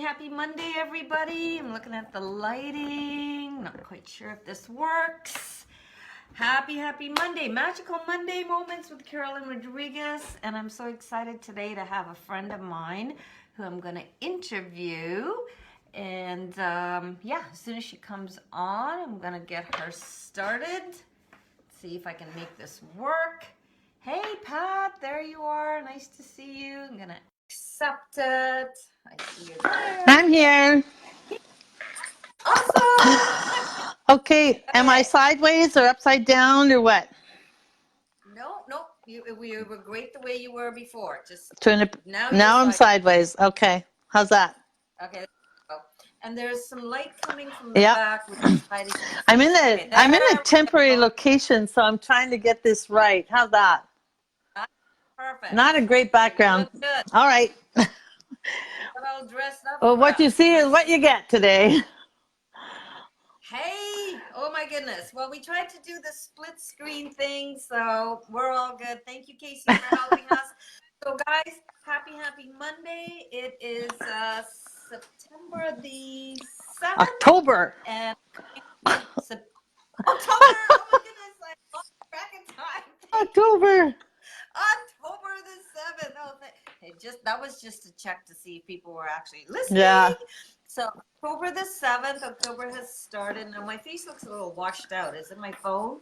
happy Monday, everybody. I'm looking at the lighting. Not quite sure if this works. Happy Monday. Magical Monday moments with Carolyne Rodrigues. And I'm so excited today to have a friend of mine who I'm going to interview. And yeah, as soon as she comes on, I'm going to get her started. See if I can make this work. Hey, Pat, there you are. Nice to see you. I'm going to accept it. I see you there. I'm here. Awesome. Okay, am I sideways or upside down or what? No. We were great the way you were before. Just Turn it. now you're Now I'm sideways. Okay, how's that? Okay. And there's some light coming from the Yep. back, which is hiding. I'm in a Okay, I'm in a there temporary we go. location, so I'm trying to get this right. How's that? Perfect. Not a great You background. look good. All right. Got all dressed up Well, for what you us. see is what you get today. Hey, oh my goodness. Well, we tried to do the split screen thing, so we're all good. Thank you, Casey, for helping us. So, guys, happy Monday. It is September the 7th. October. And October. Oh my goodness, I lost track of time. October. October the 7th. Oh, hey, that was just a check to see if people were actually listening. Yeah. So October the 7th, October has started. Now my face looks a little washed out. Is it my phone?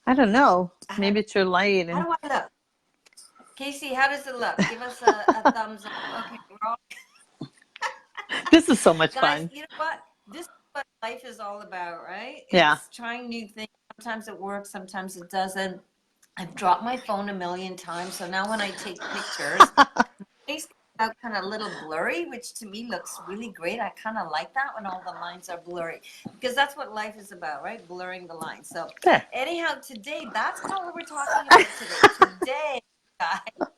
I don't know. Maybe it's your light. How do I look? Casey, how does it look? Give us a thumbs up. Okay, we're all... This is so much Guys, fun. you know what? This is what life is all about, right? Yeah. It's trying new things. Sometimes it works, sometimes it doesn't. I've dropped my phone a million times, so now when I take pictures, my face comes out kind of a little blurry, which to me looks really great. I kind of like that when all the lines are blurry, because that's what life is about, right? Blurring the lines. So There. anyhow, today, that's not what we're talking about today. Today, guys.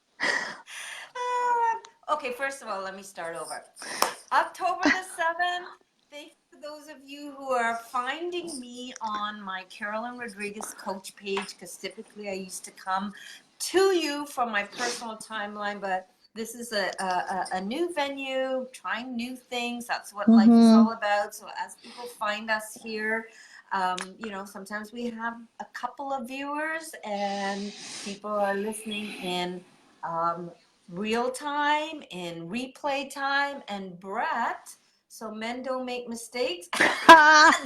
Okay, first of all, let me start over. October the 7th. Thank you for those of you who are finding me on my Carolyne Rodrigues coach page, because typically I used to come to you from my personal timeline, but this is a new venue, trying new things. That's what life is all about. So as people find us here, you know, sometimes we have a couple of viewers and people are listening in real time, in replay time, and Brett, so men don't make mistakes.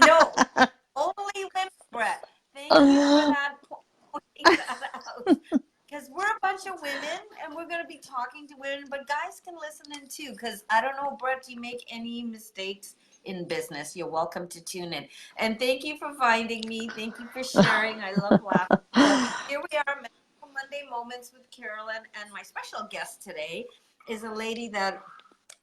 No, only women, Brett. Thank you for that, pointing that out. Because we're a bunch of women and we're going to be talking to women, but guys can listen in too. Because I don't know, Brett, do you make any mistakes in business? You're welcome to tune in. And thank you for finding me. Thank you for sharing. I love laughing. So here we are, Monday Moments with Carolyne, and my special guest today is a lady that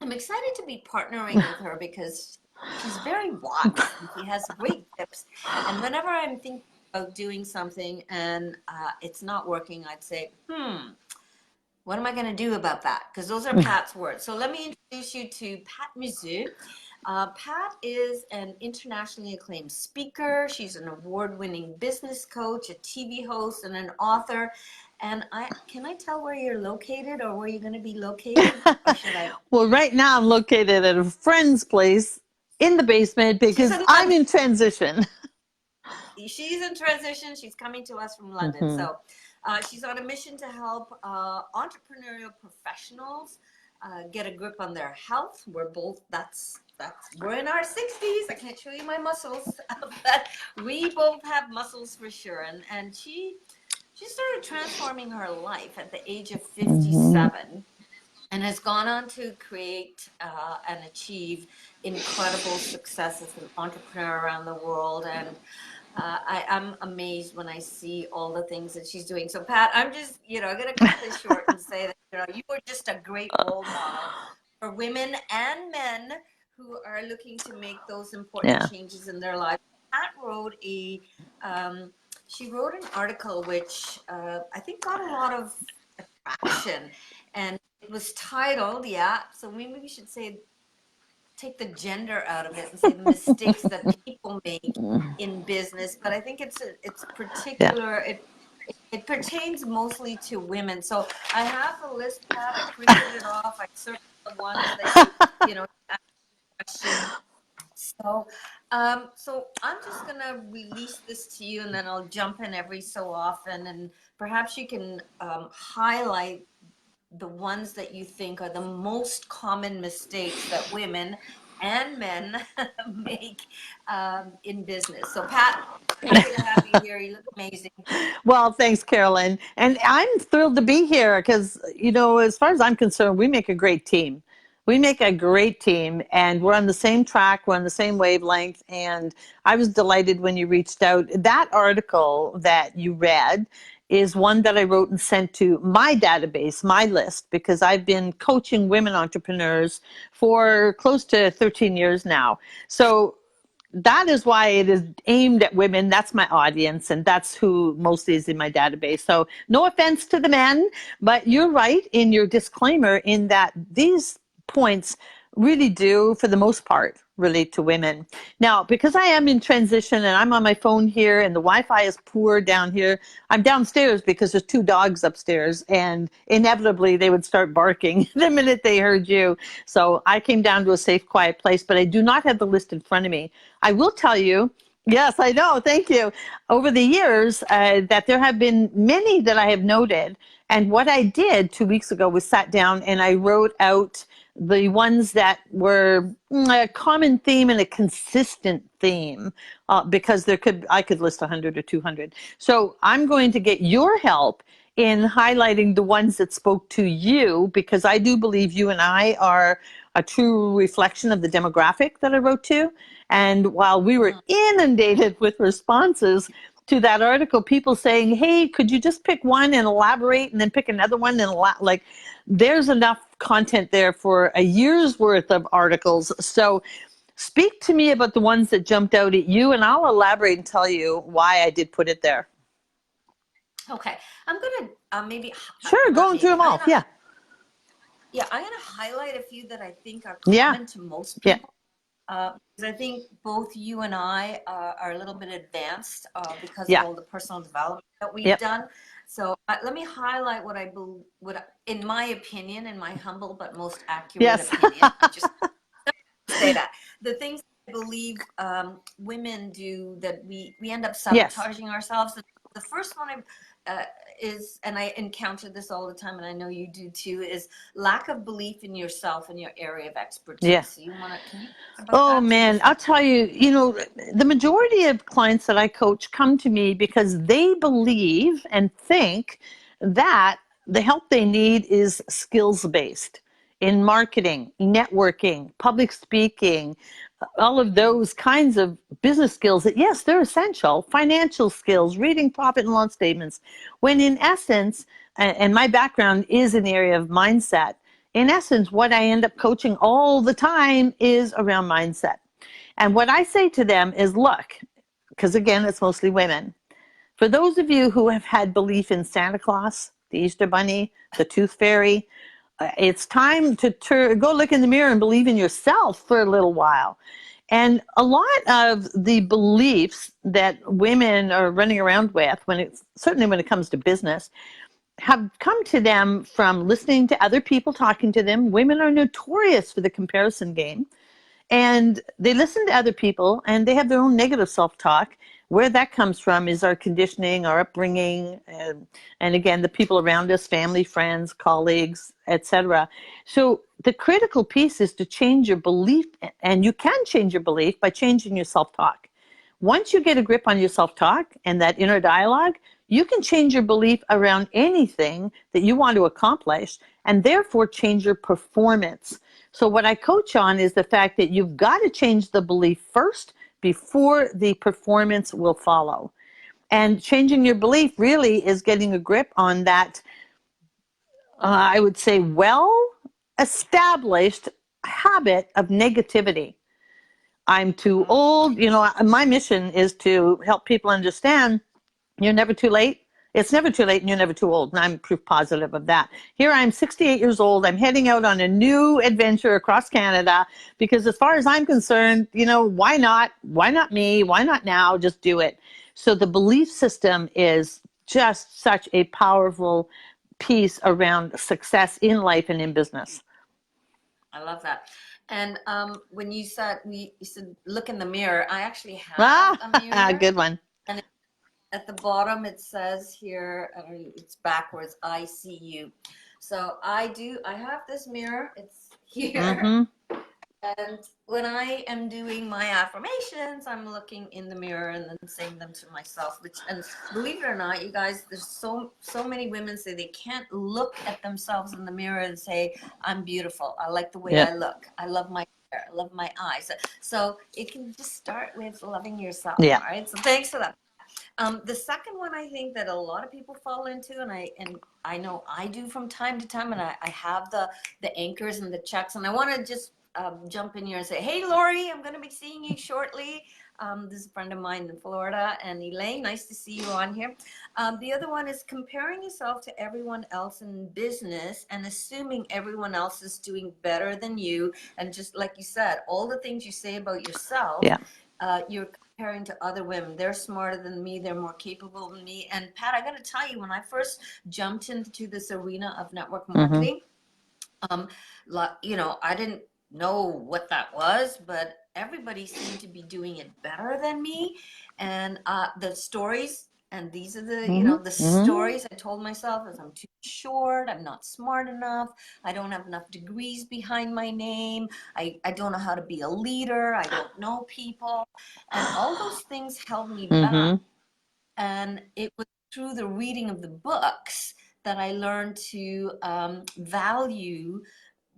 I'm excited to be partnering with her because she's very wise and she has great tips. And whenever I'm thinking about doing something and it's not working, I'd say, what am I going to do about that? Because those are Pat's words. So let me introduce you to Pat Mussieux. Pat is an internationally acclaimed speaker. She's an award-winning business coach, a TV host, and an author. And can I tell where you're located or where you're going to be located? Or should I? Well, right now I'm located at a friend's place in the basement because I'm in transition. She's in transition. She's coming to us from London. So she's on a mission to help entrepreneurial professionals get a grip on their health. We're both, we're in our 60s. I can't show you my muscles, but we both have muscles for sure. And she started transforming her life at the age of 57 and has gone on to create and achieve incredible success as an entrepreneur around the world. And I'm amazed when I see all the things that she's doing. So Pat, I'm just, I'm going to cut this short and say that, you were just a great role model for women and men who are looking to make those important changes in their life. Pat wrote she wrote an article which I think got a lot of attraction, and it was titled, so maybe we should say, take the gender out of it and say the mistakes that people make in business. But I think it's particular, it pertains mostly to women. So I have a list, Pat. I printed it off. I circled the ones that you know, ask questions. So, so I'm just gonna release this to you, and then I'll jump in every so often, and perhaps you can highlight the ones that you think are the most common mistakes that women and men make in business. So, Pat, happy to have you here. You look amazing. Well, thanks, Carolyn. And I'm thrilled to be here because, as far as I'm concerned, we make a great team. We make a great team, and we're on the same track, we're on the same wavelength. And I was delighted when you reached out. That article that you read is one that I wrote and sent to my database, my list, because I've been coaching women entrepreneurs for close to 13 years now. So that is why it is aimed at women. That's my audience, and that's who mostly is in my database. So no offense to the men, but you're right in your disclaimer in that these points really do, for the most part, relate to women. Now, because I am in transition and I'm on my phone here and the Wi-Fi is poor down here, I'm downstairs because there's 2 dogs upstairs, and inevitably they would start barking the minute they heard you. So I came down to a safe, quiet place, but I do not have the list in front of me. I will tell you, yes, I know, thank you, over the years that there have been many that I have noted. And what I did 2 weeks ago was sat down and I wrote out the ones that were a common theme and a consistent theme, because I could list 100 or 200. So I'm going to get your help in highlighting the ones that spoke to you, because I do believe you and I are a true reflection of the demographic that I wrote to. And while we were inundated with responses to that article, people saying, hey, could you just pick one and elaborate and then pick another one and like, there's enough content there for a year's worth of articles. So speak to me about the ones that jumped out at you, and I'll elaborate and tell you why I did put it there. Okay, I'm gonna maybe going through them all. Yeah, I'm gonna highlight a few that I think are common to most people. Because I think both you and I are a little bit advanced because of all the personal development that we've done. So let me highlight what I believe, in my opinion, in my humble but most accurate opinion, just say that the things I believe women do that we end up sabotaging ourselves. The first one is, and I encounter this all the time, and I know you do too, is lack of belief in yourself and your area of expertise. Yeah. So you want to, can you talk about Oh that? man, I'll tell you, the majority of clients that I coach come to me because they believe and think that the help they need is skills based in marketing, networking, public speaking, all of those kinds of business skills that, yes, they're essential, financial skills, reading profit and loss statements, when in essence, and my background is in the area of mindset, in essence, what I end up coaching all the time is around mindset. And what I say to them is, look, because again, it's mostly women. For those of you who have had belief in Santa Claus, the Easter Bunny, the Tooth Fairy, it's time to go look in the mirror and believe in yourself for a little while. And a lot of the beliefs that women are running around with, certainly when it comes to business, have come to them from listening to other people talking to them. Women are notorious for the comparison game. And they listen to other people and they have their own negative self-talk. Where that comes from is our conditioning, our upbringing, and again, the people around us, family, friends, colleagues, etc. So the critical piece is to change your belief, and you can change your belief by changing your self-talk. Once you get a grip on your self-talk and that inner dialogue, you can change your belief around anything that you want to accomplish and therefore change your performance. So what I coach on is the fact that you've got to change the belief first before the performance will follow. And changing your belief really is getting a grip on that, I would say, well-established habit of negativity. I'm too old. My mission is to help people understand you're never too late. It's never too late and you're never too old. And I'm proof positive of that. Here I'm 68 years old. I'm heading out on a new adventure across Canada because as far as I'm concerned, why not? Why not me? Why not now? Just do it. So the belief system is just such a powerful piece around success in life and in business. I love that. And when you said look in the mirror, I actually have a Ah, mirror, good one. and at the bottom it says here, it's backwards, I see you. So I have this mirror, it's here. Mm-hmm. And when I am doing my affirmations, I'm looking in the mirror and then saying them to myself. And believe it or not, you guys, there's so many women say they can't look at themselves in the mirror and say, I'm beautiful. I like the way Yep. I look. I love my hair. I love my eyes. So it can just start with loving yourself. Yeah. All right. So thanks for that. The second one I think that a lot of people fall into, and I know I do from time to time, and I have the anchors and the checks, and I want to just jump in here and say, hey, Lori, I'm going to be seeing you shortly. This is a friend of mine in Florida, and Elaine, nice to see you on here. The other one is comparing yourself to everyone else in business and assuming everyone else is doing better than you. And just like you said, all the things you say about yourself, Yeah. you're comparing to other women. They're smarter than me. They're more capable than me. And Pat, I got to tell you, when I first jumped into this arena of network marketing, I didn't know what that was, but everybody seemed to be doing it better than me. And the stories, and these are the stories I told myself is I'm too short, I'm not smart enough, I don't have enough degrees behind my name, I don't know how to be a leader, I don't know people. And all those things held me back. And it was through the reading of the books that I learned to value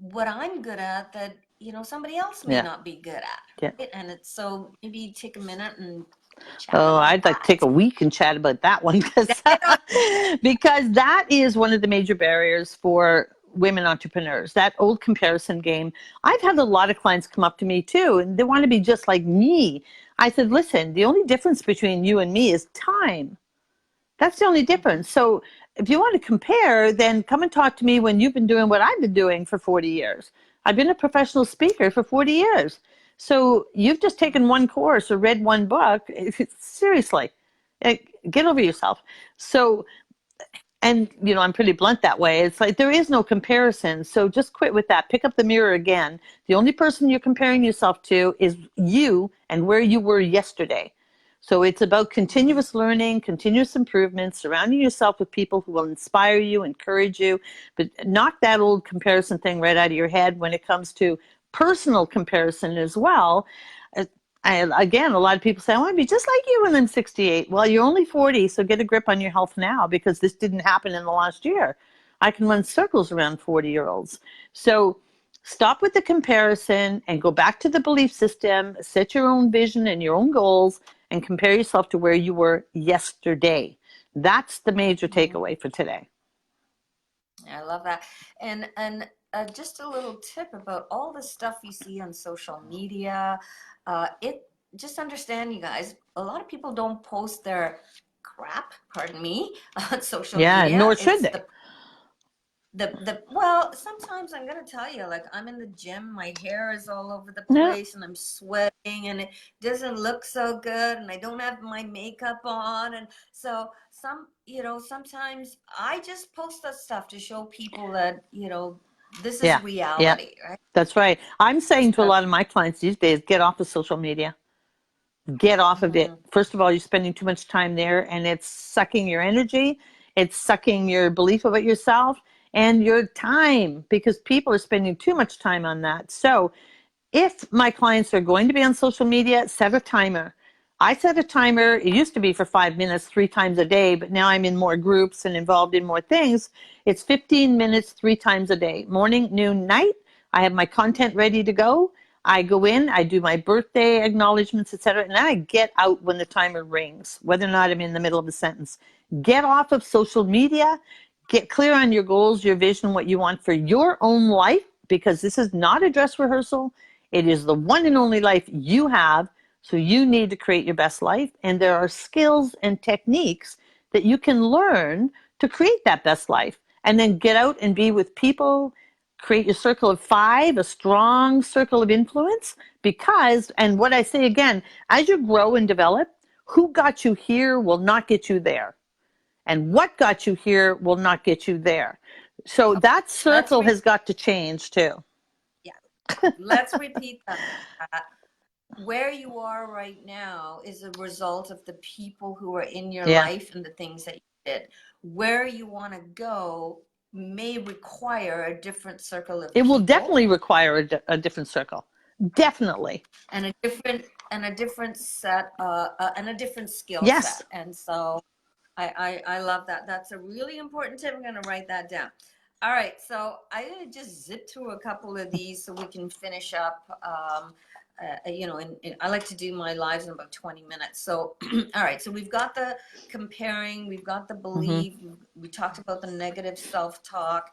what I'm good at that somebody else may not be good at. Yeah. Right? And it's so maybe take a minute and chat Oh, about I'd like to take a week and chat about that one because that is one of the major barriers for women entrepreneurs, that old comparison game. I've had a lot of clients come up to me too, and they want to be just like me. I said, listen, the only difference between you and me is time. That's the only difference. So if you want to compare, then come and talk to me when you've been doing what I've been doing for 40 years. I've been a professional speaker for 40 years. So you've just taken one course or read one book. Seriously, get over yourself. So, and I'm pretty blunt that way. It's like there is no comparison. So just quit with that. Pick up the mirror again. The only person you're comparing yourself to is you and where you were yesterday. So it's about continuous learning, continuous improvement, surrounding yourself with people who will inspire you, encourage you, but knock that old comparison thing right out of your head when it comes to personal comparison as well. Again, a lot of people say, I want to be just like you when I'm 68. Well, you're only 40, so get a grip on your health now because this didn't happen in the last year. I can run circles around 40-year-olds. So stop with the comparison and go back to the belief system, set your own vision and your own goals, and compare yourself to where you were yesterday. That's the major takeaway for today. I love that. And just a little tip about all the stuff you see on social media. It just understand, you guys, a lot of people don't post their crap, pardon me, on social media. Nor should It's they. well, sometimes I'm gonna tell you, like I'm in the gym, my hair is all over the Yeah. place and I'm sweating and it doesn't look so good and I don't have my makeup on. And so sometimes I just post that stuff to show people that, this is reality, right? That's right. I'm saying to a lot of my clients these days, get off of social media. Get off of it. First of all, you're spending too much time there and it's sucking your energy. It's sucking your belief about yourself and your time because people are spending too much time on that. So if my clients are going to be on social media, set a timer. I set a timer. It used to be for 5 minutes, 3 times a day, but now I'm in more groups and involved in more things. It's 15 minutes, 3 times a day, morning, noon, night. I have my content ready to go. I go in, I do my birthday acknowledgments, etc., and then I get out when the timer rings, whether or not I'm in the middle of a sentence. Get off of social media. Get clear on your goals, your vision, what you want for your own life, because this is not a dress rehearsal. It is the one and only life you have, so you need to create your best life. And there are skills and techniques that you can learn to create that best life. And then get out and be with people, create your circle of 5, a strong circle of influence. Because, and what I say again, as you grow and develop, who got you here will not get you there. And what got you here will not get you there. So that circle has got to change too. Yeah, Let's repeat that. Where you are right now is a result of the people who are in your Yeah. life and the things that you did. Where you want to go may require a different circle of It will people definitely require a different circle. Definitely. and a different set and a different skill Yes. set. And so I love that. That's a really important tip. I'm going to write that down. All right, so I'm going to just zip through a couple of these so we can finish up. And I like to do my lives in about 20 minutes. So, all right, so we've got the comparing, we've got the belief, we talked about the negative self-talk,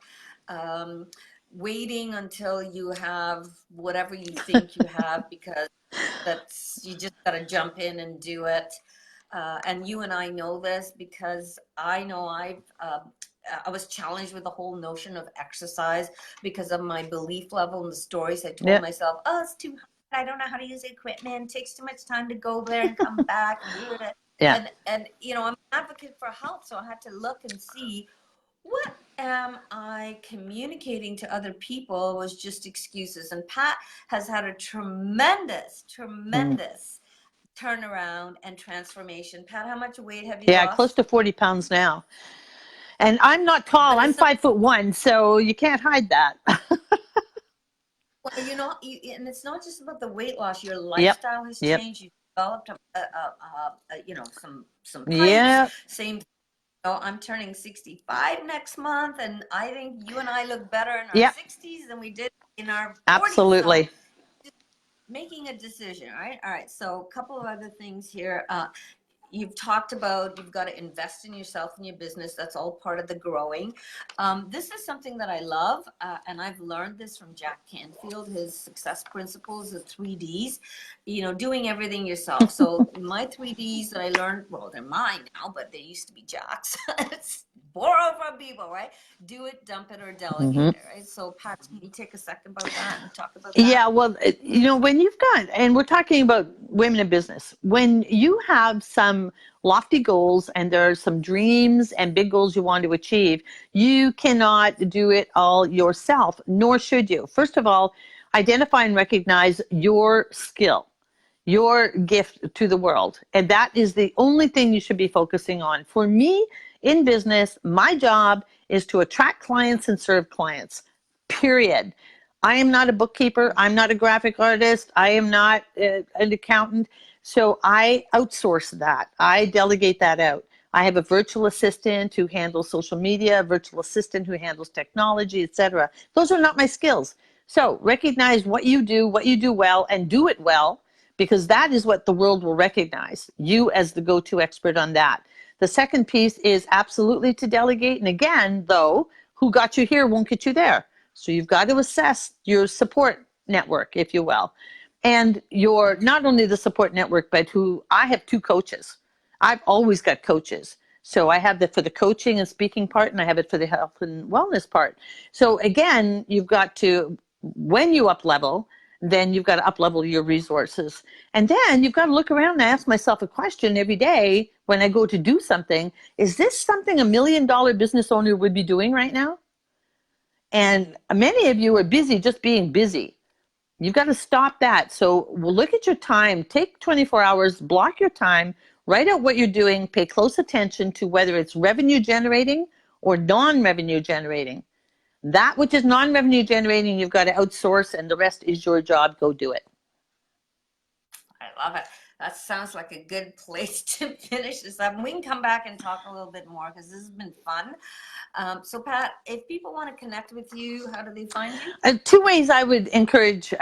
waiting until you have whatever you think you have, because you just got to jump in and do it. And you and I know this because I know I was challenged with the whole notion of exercise because of my belief level and the stories I told myself. Oh, it's too hard. I don't know how to use equipment. It takes too much time to go there and come back. Yeah. And I'm an advocate for health, so I had to look and see what am I communicating to other people was just excuses. And Pat has had a tremendous turnaround and transformation. Pat, how much weight have you Yeah, close lost? to 40 pounds now. And I'm not tall. But I'm it's not, 5'1", so you can't hide that. well, and it's not just about the weight loss. Your Yep. lifestyle has Yep. changed. You've developed, some pipes. Yeah. Same. I'm turning 65 next month, and I think you and I look better in our Yep. 60s than we did in our 40s. So Absolutely. making a decision, right? All right. So a couple of other things here. You've talked about you've got to invest in yourself and your business. That's all part of the growing. This is something that I love, and I've learned this from Jack Canfield, his success principles, the 3Ds, doing everything yourself. So my 3Ds that I learned, well, they're mine now, but they used to be Jack's. It's borrow from people, right? Do it, dump it, or delegate it, right? So Pat, can you take a second about that and talk about that? Yeah, well, when you've got, and we're talking about women in business, when you have some lofty goals and there are some dreams and big goals you want to achieve, you cannot do it all yourself, nor should you. First of all, identify and recognize your skill, your gift to the world. And that is the only thing you should be focusing on. For me, in business, my job is to attract clients and serve clients, period. I am not a bookkeeper. I'm not a graphic artist. I am not an accountant. So I outsource that. I delegate that out. I have a virtual assistant who handles social media, a virtual assistant who handles technology, etc. Those are not my skills. So recognize what you do well, and do it well, because that is what the world will recognize, you as the go-to expert on that. The second piece is absolutely to delegate. And again, though, who got you here won't get you there. So you've got to assess your support network, if you will. And your, not only the support network, but I have 2 coaches. I've always got coaches. So I have that for the coaching and speaking part, and I have it for the health and wellness part. So again, you've got to, when you up level, then you've got to up level your resources. And then you've got to look around and ask myself a question every day when I go to do something. Is this something a $1 million business owner would be doing right now? And many of you are busy just being busy. You've got to stop that. So we'll look at your time, take 24 hours, block your time, write out what you're doing, pay close attention to whether it's revenue generating or non-revenue generating. That which is non-revenue generating, you've got to outsource, and the rest is your job. Go do it. I love it. That sounds like a good place to finish this up. And we can come back and talk a little bit more because this has been fun. So Pat, if people want to connect with you, how do they find you? 2 ways I would encourage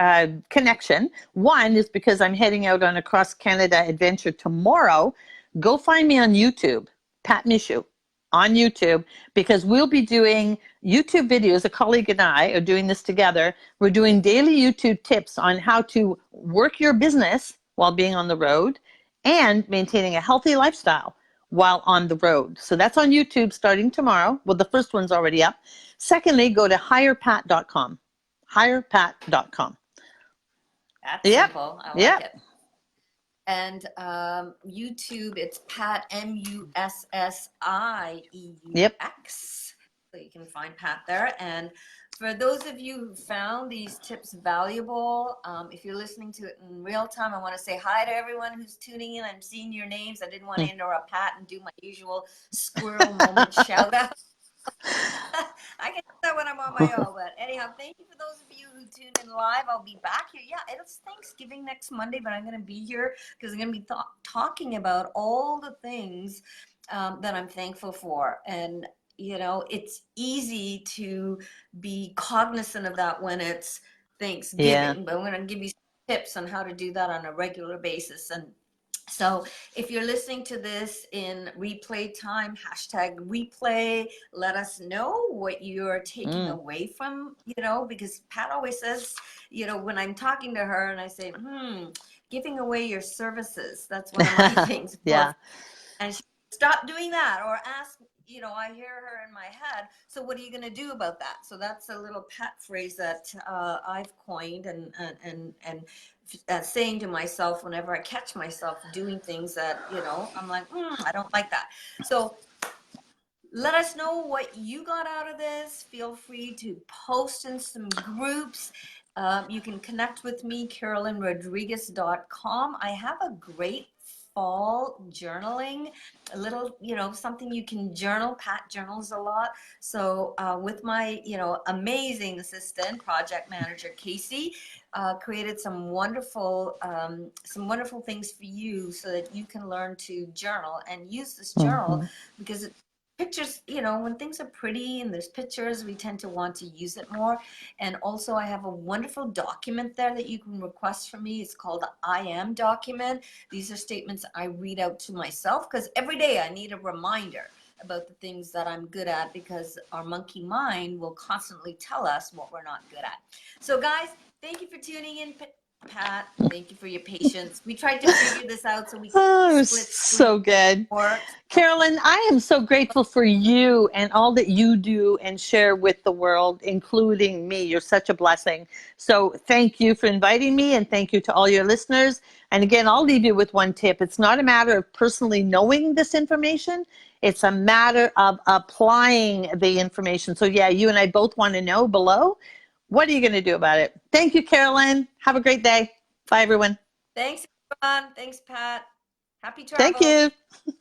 connection. One is because I'm heading out on a cross Canada adventure tomorrow. Go find me on YouTube, Pat Mussieux, on YouTube, because we'll be doing YouTube videos. A colleague and I are doing this together. We're doing daily YouTube tips on how to work your business while being on the road and maintaining a healthy lifestyle while on the road. So that's on YouTube starting tomorrow. Well, the first one's already up. Secondly, go to hirepat.com. Hirepat.com. That's Yep. simple. I like Yep. it. And YouTube, it's Pat, Mussieux. Yep. So you can find Pat there. And For those of you who found these tips valuable, if you're listening to it in real time, I want to say hi to everyone who's tuning in. I'm seeing your names. I didn't want to interrupt Pat and do my usual squirrel moment shout out. I can do that when I'm on my own. But anyhow, thank you for those of you who tuned in live. I'll be back here. Yeah, it's Thanksgiving next Monday, but I'm going to be here because I'm going to be talking about all the things that I'm thankful for. And, you know, it's easy to be cognizant of that when it's Thanksgiving, but I'm going to give you some tips on how to do that on a regular basis. And so if you're listening to this in replay time, hashtag replay, let us know what you're taking away from, you know, because Pat always says, you know, when I'm talking to her and I say, giving away your services, that's one of my things. Yeah. And she stop doing that, or ask, you know, I hear her in my head, so what are you going to do about that? So that's a little pet phrase that I've coined and saying to myself whenever I catch myself doing things that, you know, I'm like, I don't like that. So let us know what you got out of this. Feel free to post in some groups. You can connect with me, CarolynRodrigues.com. I have a great fall journaling, a little, you know, something you can journal. Pat journals a lot. So with my, you know, amazing assistant, project manager, Casey, created some wonderful things for you so that you can learn to journal and use this journal because it pictures, you know, when things are pretty and there's pictures, we tend to want to use it more. And also I have a wonderful document there that you can request from me. It's called the I Am document. These are statements I read out to myself because every day I need a reminder about the things that I'm good at, because our monkey mind will constantly tell us what we're not good at. So guys, thank you for tuning in. Pat, thank you for your patience. We tried to figure this out so we Oh, could it was split so screen good. work. Carolyne, I am so grateful for you and all that you do and share with the world, including me. You're such a blessing. So thank you for inviting me, and thank you to all your listeners. And again, I'll leave you with one tip. It's not a matter of personally knowing this information. It's a matter of applying the information. So yeah, you and I both want to know below. What are you going to do about it? Thank you, Carolyne. Have a great day. Bye, everyone. Thanks, everyone. Thanks, Pat. Happy Thank travels. you.